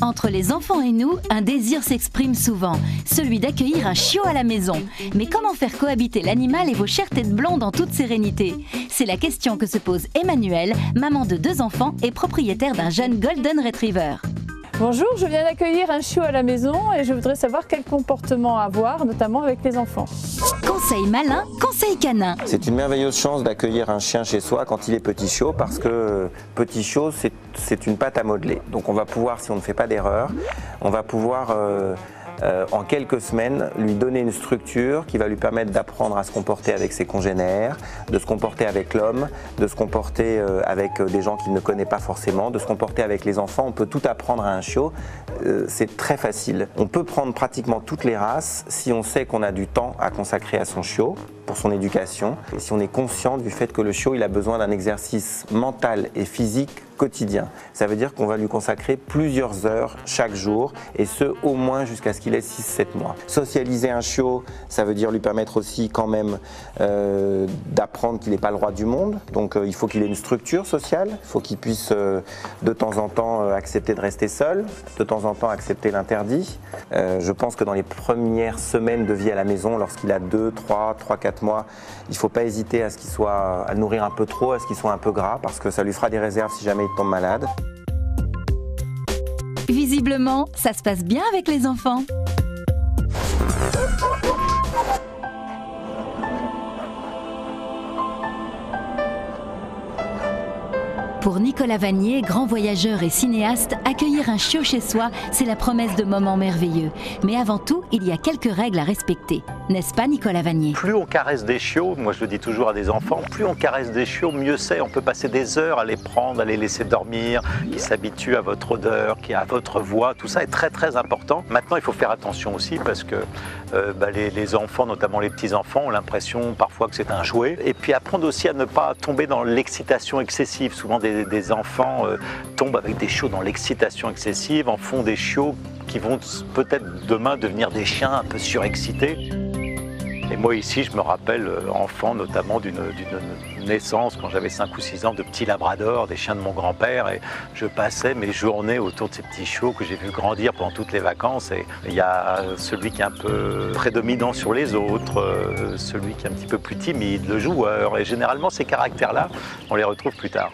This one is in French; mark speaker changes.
Speaker 1: Entre les enfants et nous, un désir s'exprime souvent, celui d'accueillir un chiot à la maison. Mais comment faire cohabiter l'animal et vos chères têtes blondes en toute sérénité? C'est la question que se pose Emmanuelle, maman de 2 enfants et propriétaire d'un jeune Golden Retriever.
Speaker 2: Bonjour, je viens d'accueillir un chiot à la maison et je voudrais savoir quel comportement avoir, notamment avec les enfants.
Speaker 1: Conseil malin, conseil canin.
Speaker 3: C'est une merveilleuse chance d'accueillir un chien chez soi quand il est petit chiot parce que petit chiot, c'est une pâte à modeler. Donc on va pouvoir, si on ne fait pas d'erreur, on va pouvoir en quelques semaines lui donner une structure qui va lui permettre d'apprendre à se comporter avec ses congénères, de se comporter avec l'homme, de se comporter avec des gens qu'il ne connaît pas forcément, de se comporter avec les enfants. On peut tout apprendre à un chiot, c'est très facile. On peut prendre pratiquement toutes les races si on sait qu'on a du temps à consacrer à son chiot pour son éducation et si on est conscient du fait que le chiot il a besoin d'un exercice mental et physique quotidien. Ça veut dire qu'on va lui consacrer plusieurs heures chaque jour et ce au moins jusqu'à ce qu'il ait 6-7 mois. Socialiser un chiot, ça veut dire lui permettre aussi quand même d'apprendre qu'il n'est pas le roi du monde. Donc il faut qu'il ait une structure sociale, il faut qu'il puisse de temps en temps accepter de rester seul, de temps en temps accepter l'interdit. Je pense que dans les premières semaines de vie à la maison, lorsqu'il a 2, 3, 4 mois, il ne faut pas hésiter à ce qu'il soit à le nourrir un peu trop, à ce qu'il soit un peu gras parce que ça lui fera des réserves si jamais il tombe malade.
Speaker 1: Visiblement, ça se passe bien avec les enfants. Pour Nicolas Vanier, grand voyageur et cinéaste, accueillir un chiot chez soi, c'est la promesse de moments merveilleux. Mais avant tout, il y a quelques règles à respecter. N'est-ce pas, Nicolas Vanier?
Speaker 4: Plus on caresse des chiots, moi je le dis toujours à des enfants, plus on caresse des chiots, mieux c'est. On peut passer des heures à les prendre, à les laisser dormir, qu'ils s'habituent à votre odeur, à votre voix. Tout ça est très très important. Maintenant, il faut faire attention aussi parce que les enfants, notamment les petits-enfants, ont l'impression parfois que c'est un jouet. Et puis apprendre aussi à ne pas tomber dans l'excitation excessive. Souvent des enfants tombent avec des chiots dans l'excitation excessive, en font des chiots qui vont peut-être demain devenir des chiens un peu surexcités. Et moi ici, je me rappelle, enfant notamment d'une naissance, quand j'avais 5 ou 6 ans, de petits labradors, des chiens de mon grand-père, et je passais mes journées autour de ces petits chiots que j'ai vus grandir pendant toutes les vacances. Et il y a celui qui est un peu prédominant sur les autres, celui qui est un petit peu plus timide, le joueur, et généralement ces caractères-là, on les retrouve plus tard.